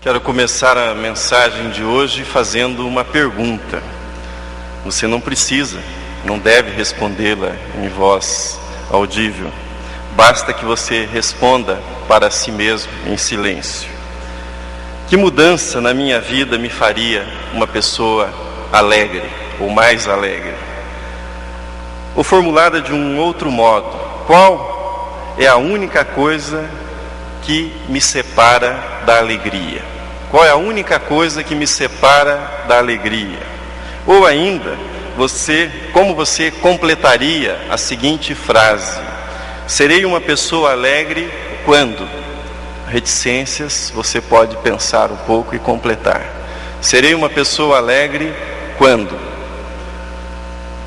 Quero começar a mensagem de hoje fazendo uma pergunta. Você não precisa, não deve respondê-la em voz audível. Basta que você responda para si mesmo em silêncio. Que mudança na minha vida me faria uma pessoa alegre ou mais alegre? Ou formulada de um outro modo, qual é a única coisa que me separa da alegria? Qual é a única coisa que me separa da alegria? Ou ainda, como você completaria a seguinte frase: serei uma pessoa alegre quando? Reticências, você pode pensar um pouco e completar. Serei uma pessoa alegre quando?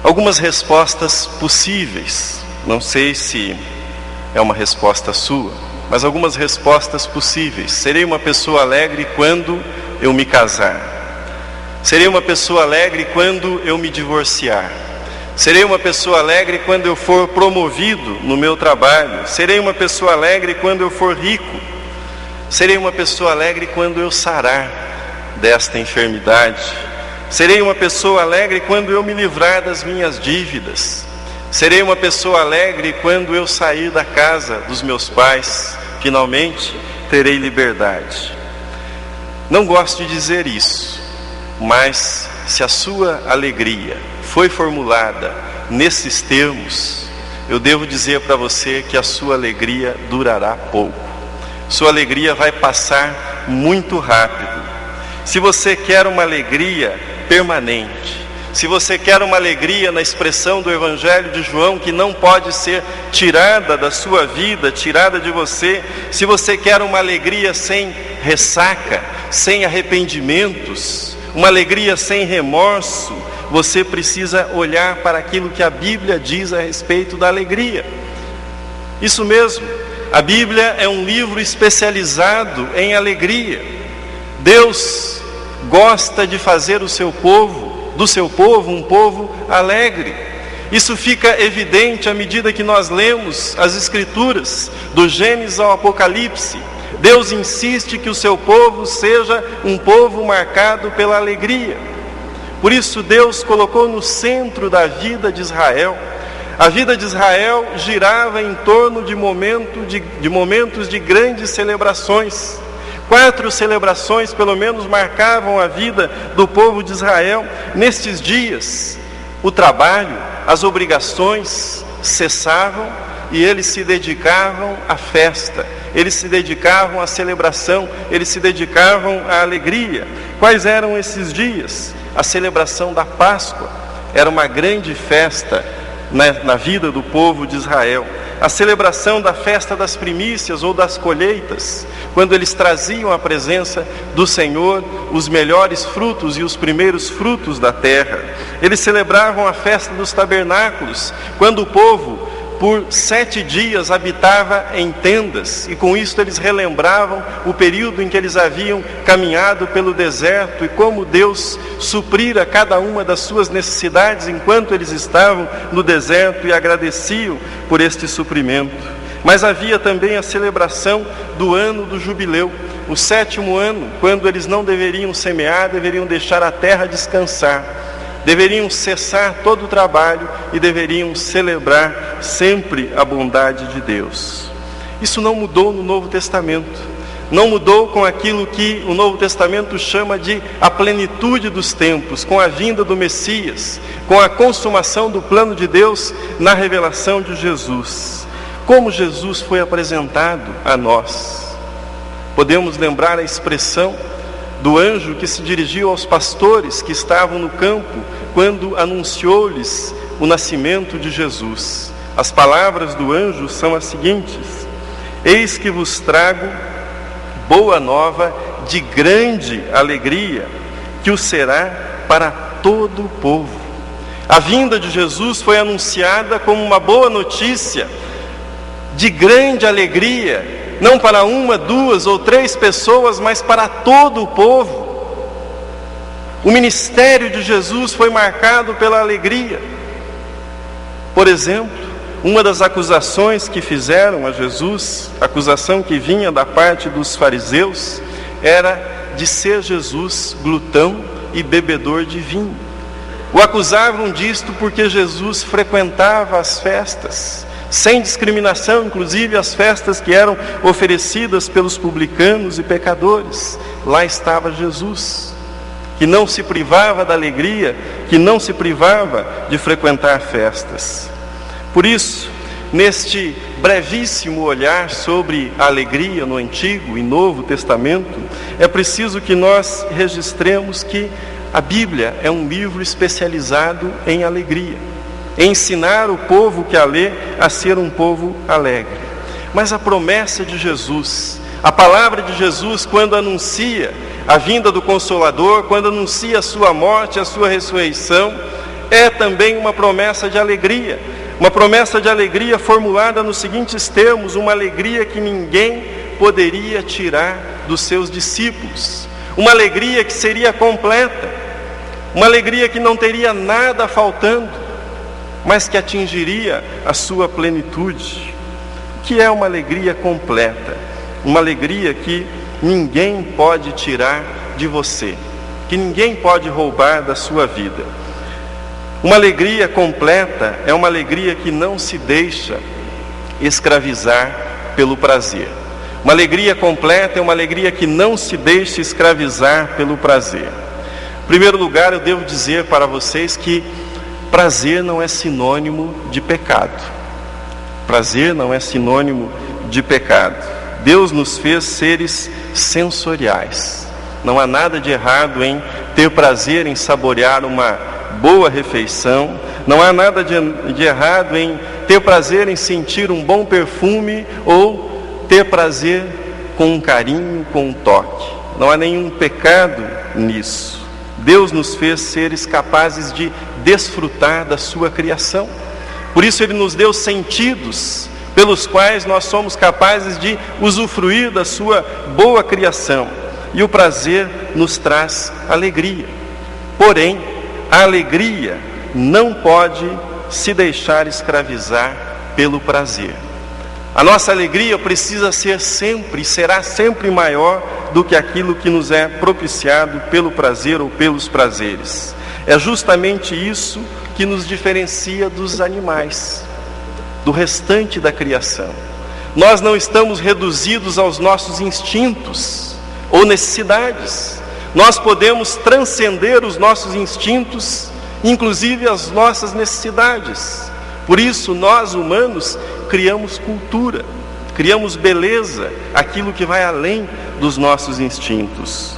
Algumas respostas possíveis, não sei se é uma resposta sua, mas algumas respostas possíveis. Serei uma pessoa alegre quando eu me casar. Serei uma pessoa alegre quando eu me divorciar. Serei uma pessoa alegre quando eu for promovido no meu trabalho. Serei uma pessoa alegre quando eu for rico. Serei uma pessoa alegre quando eu sarar desta enfermidade. Serei uma pessoa alegre quando eu me livrar das minhas dívidas. Serei uma pessoa alegre quando eu sair da casa dos meus pais. Finalmente terei liberdade. Não gosto de dizer isso, mas se a sua alegria foi formulada nesses termos, eu devo dizer para você que a sua alegria durará pouco. Sua alegria vai passar muito rápido. Se você quer uma alegria permanente, se você quer uma alegria na expressão do Evangelho de João, que não pode ser tirada da sua vida, tirada de você, se você quer uma alegria sem ressaca, sem arrependimentos, uma alegria sem remorso, você precisa olhar para aquilo que a Bíblia diz a respeito da alegria. Isso mesmo, a Bíblia é um livro especializado em alegria. Deus gosta de fazer do seu povo um povo alegre. Isso fica evidente à medida que nós lemos as Escrituras, do Gênesis ao Apocalipse. Deus insiste que o seu povo seja um povo marcado pela alegria. Por isso Deus colocou no centro da vida de Israel. A vida de Israel girava em torno de momentos de grandes celebrações. 4 celebrações, pelo menos, marcavam a vida do povo de Israel. Nestes dias, o trabalho, as obrigações cessavam e eles se dedicavam à festa, eles se dedicavam à celebração, eles se dedicavam à alegria. Quais eram esses dias? A celebração da Páscoa era uma grande festa na vida do povo de Israel. A celebração da festa das primícias ou das colheitas, quando eles traziam à presença do Senhor os melhores frutos e os primeiros frutos da terra. Eles celebravam a festa dos tabernáculos, quando o povo por 7 dias habitava em tendas, e com isso eles relembravam o período em que eles haviam caminhado pelo deserto e como Deus suprira cada uma das suas necessidades enquanto eles estavam no deserto, e agradeciam por este suprimento. Mas havia também a celebração do ano do jubileu, o 7º ano, quando eles não deveriam semear, deveriam deixar a terra descansar. Deveriam cessar todo o trabalho e deveriam celebrar sempre a bondade de Deus. Isso não mudou no Novo Testamento. Não mudou com aquilo que o Novo Testamento chama de a plenitude dos tempos, com a vinda do Messias, com a consumação do plano de Deus na revelação de Jesus. Como Jesus foi apresentado a nós? Podemos lembrar a expressão do anjo que se dirigiu aos pastores que estavam no campo quando anunciou-lhes o nascimento de Jesus. As palavras do anjo são as seguintes: eis que vos trago boa nova de grande alegria, que o será para todo o povo. A vinda de Jesus foi anunciada como uma boa notícia de grande alegria, não para 1, 2 ou 3 pessoas, mas para todo o povo. O ministério de Jesus foi marcado pela alegria. Por exemplo, uma das acusações que fizeram a Jesus, acusação que vinha da parte dos fariseus, era de ser Jesus glutão e bebedor de vinho. O acusavam disto porque Jesus frequentava as festas, sem discriminação, inclusive as festas que eram oferecidas pelos publicanos e pecadores. Lá estava Jesus, que não se privava da alegria, que não se privava de frequentar festas. Por isso, neste brevíssimo olhar sobre a alegria no Antigo e Novo Testamento, é preciso que nós registremos que a Bíblia é um livro especializado em alegria, em ensinar o povo que a lê a ser um povo alegre. Mas a promessa de Jesus, a palavra de Jesus, quando anuncia a vinda do Consolador, quando anuncia a sua morte, a sua ressurreição, é também uma promessa de alegria. Uma promessa de alegria formulada nos seguintes termos: uma alegria que ninguém poderia tirar dos seus discípulos, uma alegria que seria completa, uma alegria que não teria nada faltando, mas que atingiria a sua plenitude. O que é uma alegria completa? Uma alegria que ninguém pode tirar de você, que ninguém pode roubar da sua vida. Uma alegria completa é uma alegria que não se deixa escravizar pelo prazer. Uma alegria completa é uma alegria que não se deixa escravizar pelo prazer. Em primeiro lugar, eu devo dizer para vocês que prazer não é sinônimo de pecado. Prazer não é sinônimo de pecado. Deus nos fez seres sensoriais. Não há nada de errado em ter prazer em saborear uma boa refeição. Não há nada de errado em ter prazer em sentir um bom perfume ou ter prazer com um carinho, com um toque. Não há nenhum pecado nisso. Deus nos fez seres capazes de desfrutar da sua criação. Por isso Ele nos deu sentidos pelos quais nós somos capazes de usufruir da sua boa criação. E o prazer nos traz alegria. Porém, a alegria não pode se deixar escravizar pelo prazer. A nossa alegria precisa ser sempre e será sempre maior do que aquilo que nos é propiciado pelo prazer ou pelos prazeres. É justamente isso que nos diferencia dos animais, do restante da criação. Nós não estamos reduzidos aos nossos instintos ou necessidades. Nós podemos transcender os nossos instintos, inclusive as nossas necessidades. Por isso, nós humanos criamos cultura, criamos beleza, aquilo que vai além dos nossos instintos.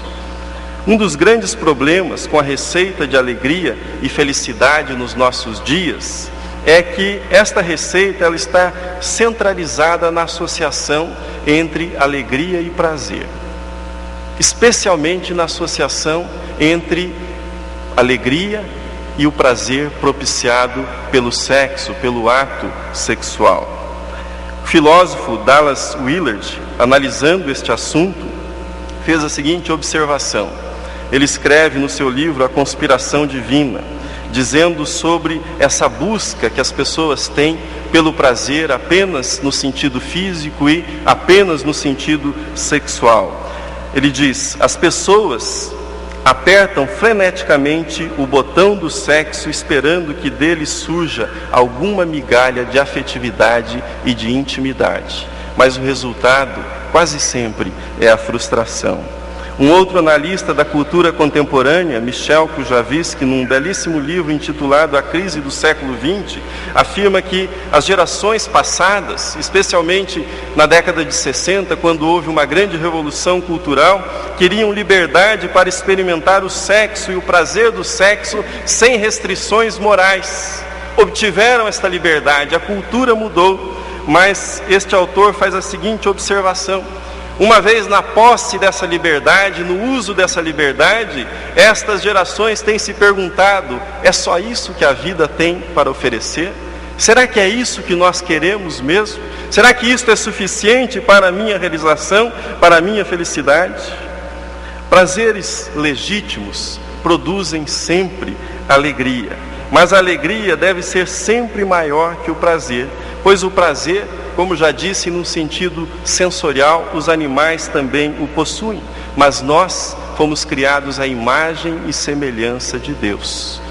Um dos grandes problemas com a receita de alegria e felicidade nos nossos dias é que esta receita ela está centralizada na associação entre alegria e prazer, especialmente na associação entre alegria e o prazer propiciado pelo sexo, pelo ato sexual. O filósofo Dallas Willard, analisando este assunto, fez a seguinte observação. Ele escreve no seu livro A Conspiração Divina, dizendo sobre essa busca que as pessoas têm pelo prazer apenas no sentido físico e apenas no sentido sexual. Ele diz: as pessoas apertam freneticamente o botão do sexo esperando que dele surja alguma migalha de afetividade e de intimidade. Mas o resultado, quase sempre, é a frustração. Um outro analista da cultura contemporânea, Michel Kujaviski, num belíssimo livro intitulado A Crise do Século XX, afirma que as gerações passadas, especialmente na década de 60, quando houve uma grande revolução cultural, queriam liberdade para experimentar o sexo e o prazer do sexo sem restrições morais. Obtiveram esta liberdade, a cultura mudou, mas este autor faz a seguinte observação: uma vez na posse dessa liberdade, no uso dessa liberdade, estas gerações têm se perguntado: é só isso que a vida tem para oferecer? Será que é isso que nós queremos mesmo? Será que isto é suficiente para a minha realização, para a minha felicidade? Prazeres legítimos produzem sempre alegria, mas a alegria deve ser sempre maior que o prazer, pois o prazer, como já disse, num sentido sensorial, os animais também o possuem, mas nós fomos criados à imagem e semelhança de Deus.